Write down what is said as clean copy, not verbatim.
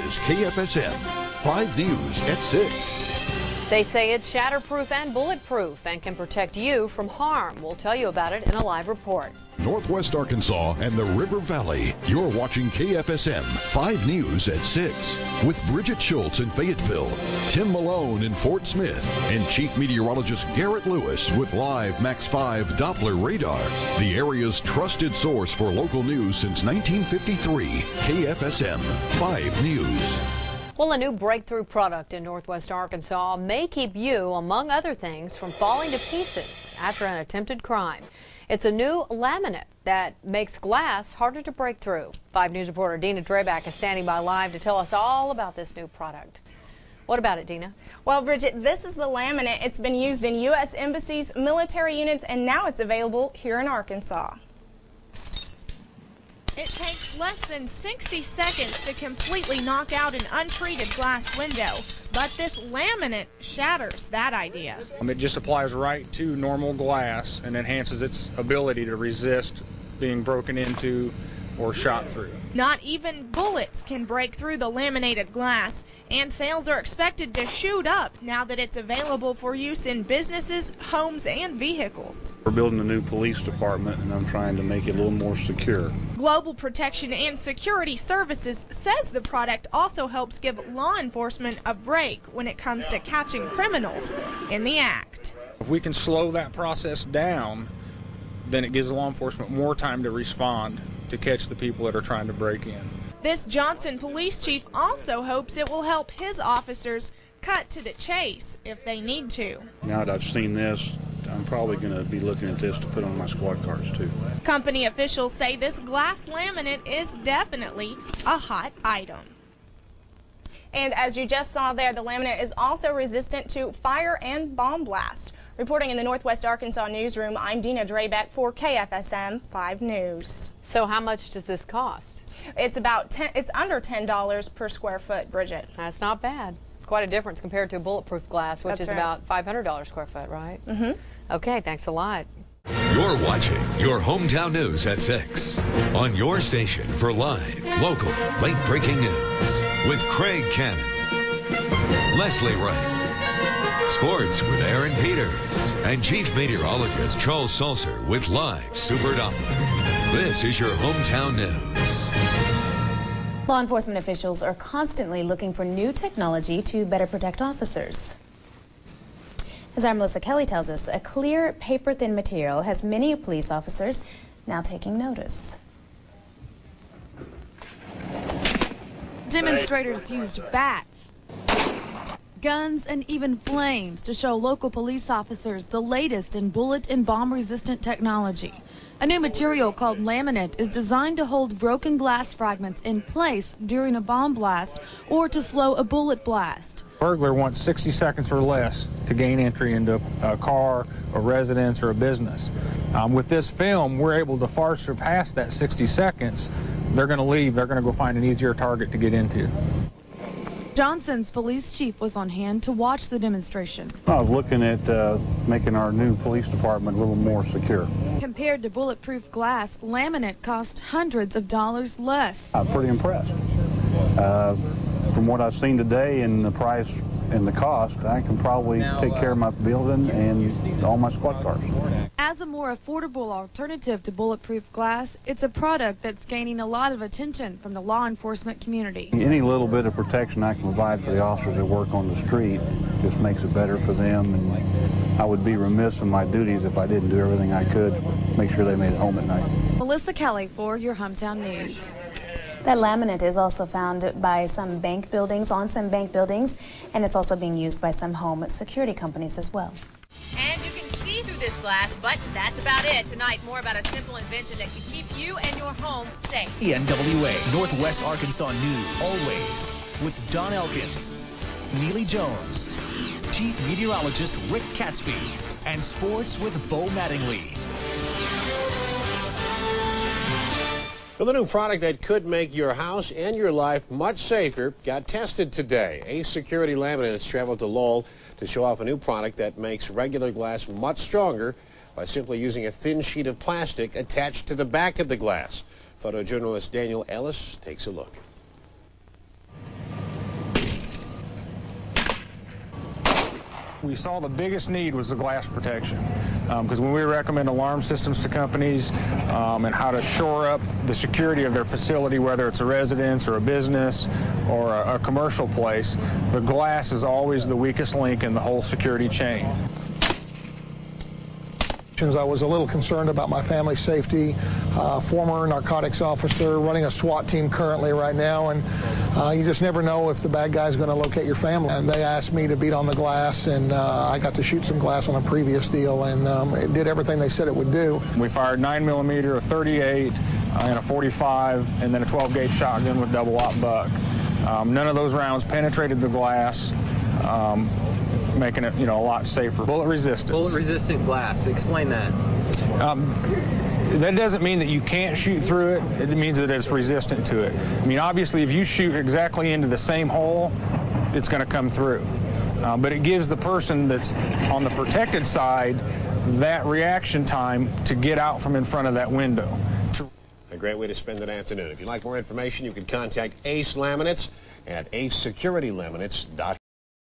is KFSM 5 News at 6. They say it's shatterproof and bulletproof and can protect you from harm. We'll tell you about it in a live report. Northwest Arkansas and the River Valley. You're watching KFSM 5 News at 6 with Bridget Schultz in Fayetteville, Tim Malone in Fort Smith, and Chief Meteorologist Garrett Lewis with live Max 5 Doppler radar. The area's trusted source for local news since 1953. KFSM 5 News. Well, a new breakthrough product in Northwest Arkansas may keep you, among other things, from falling to pieces after an attempted crime. It's a new laminate that makes glass harder to break through. 5 News reporter Dina Drayback is standing by live to tell us all about this new product. What about it, Dina? Well, Bridget, this is the laminate. It's been used in U.S. embassies, military units, and now it's available here in Arkansas. It takes less than 60 seconds to completely knock out an untreated glass window, but this laminate shatters that idea. It just applies right to normal glass and enhances its ability to resist being broken into or shot through. Not even bullets can break through the laminated glass, and sales are expected to shoot up now that it's available for use in businesses, homes, and vehicles. We're building a new police department, and I'm trying to make it a little more secure. Global Protection and Security Services says the product also helps give law enforcement a break when it comes to catching criminals in the act. If we can slow that process down, then it gives law enforcement more time to respond to catch the people that are trying to break in. This Johnson police chief also hopes it will help his officers cut to the chase if they need to. Now that I've seen this, I'm probably going to be looking at this to put on my squad cars too. Company officials say this glass laminate is definitely a hot item. And as you just saw there, the laminate is also resistant to fire and bomb blast. Reporting in the Northwest Arkansas newsroom, I'm Dina Drayback for KFSM 5 News. So how much does this cost? It's under $10 per square foot, Bridget. That's not bad. Quite a difference compared to bulletproof glass, which is about $500 square foot, right? Mm-hmm. Okay, thanks a lot. You're watching your hometown news at 6 on your station for live, local, late-breaking news with Craig Cannon, Leslie Wright, sports with Aaron Peters, and Chief Meteorologist Charles Salser with live Super Doppler. This is your hometown news. Law enforcement officials are constantly looking for new technology to better protect officers. As our Melissa Kelly tells us, a clear, paper-thin material has many police officers now taking notice. Demonstrators used bats, guns, and even flames to show local police officers the latest in bullet and bomb-resistant technology. A new material called laminate is designed to hold broken glass fragments in place during a bomb blast or to slow a bullet blast. Burglar wants 60 seconds or less to gain entry into a car, a residence, or a business. With this film, we're able to far surpass that 60 seconds. They're going to leave. They're going to go find an easier target to get into. Johnson's police chief was on hand to watch the demonstration. I was looking at making our new police department a little more secure. Compared to bulletproof glass, laminate cost hundreds of dollars less. I'm pretty impressed. From what I've seen today and the price and the cost, I can probably take care of my building and all my squad cars. As a more affordable alternative to bulletproof glass, it's a product that's gaining a lot of attention from the law enforcement community. Any little bit of protection I can provide for the officers that work on the street just makes it better for them, and I would be remiss in my duties if I didn't do everything I could to make sure they made it home at night. Melissa Kelly for your Hometown News. That laminate is also found by some bank buildings, on some bank buildings, and it's also being used by some home security companies as well. And you can see through this glass, but that's about it. Tonight, more about a simple invention that can keep you and your home safe. KNWA, Northwest Arkansas News, always with Don Elkins, Neely Jones, Chief Meteorologist Rick Catsby, and sports with Bo Mattingly. Well, the new product that could make your house and your life much safer got tested today. Ace Security Laminate has traveled to Lowell to show off a new product that makes regular glass much stronger by simply using a thin sheet of plastic attached to the back of the glass. Photojournalist Daniel Ellis takes a look. We saw the biggest need was the glass protection, because when we recommend alarm systems to companies and how to shore up the security of their facility, whether it's a residence or a business or a commercial place, the glass is always the weakest link in the whole security chain. I was a little concerned about my family's safety. Former narcotics officer, running a SWAT team currently right now, and you just never know if the bad guy's going to locate your family. And they asked me to beat on the glass, and I got to shoot some glass on a previous deal, and it did everything they said it would do. We fired 9mm, a 38, and a 45, and then a 12-gauge shotgun with double-aught buck. None of those rounds penetrated the glass, making it, a lot safer. Bullet resistant. Bullet resistant glass. Explain that. That doesn't mean that you can't shoot through it. It means that it's resistant to it. I mean, obviously, if you shoot exactly into the same hole, it's going to come through. But it gives the person that's on the protected side that reaction time to get out from in front of that window. A great way to spend an afternoon. If you'd like more information, you can contact Ace Laminates at acesecuritylaminates.com.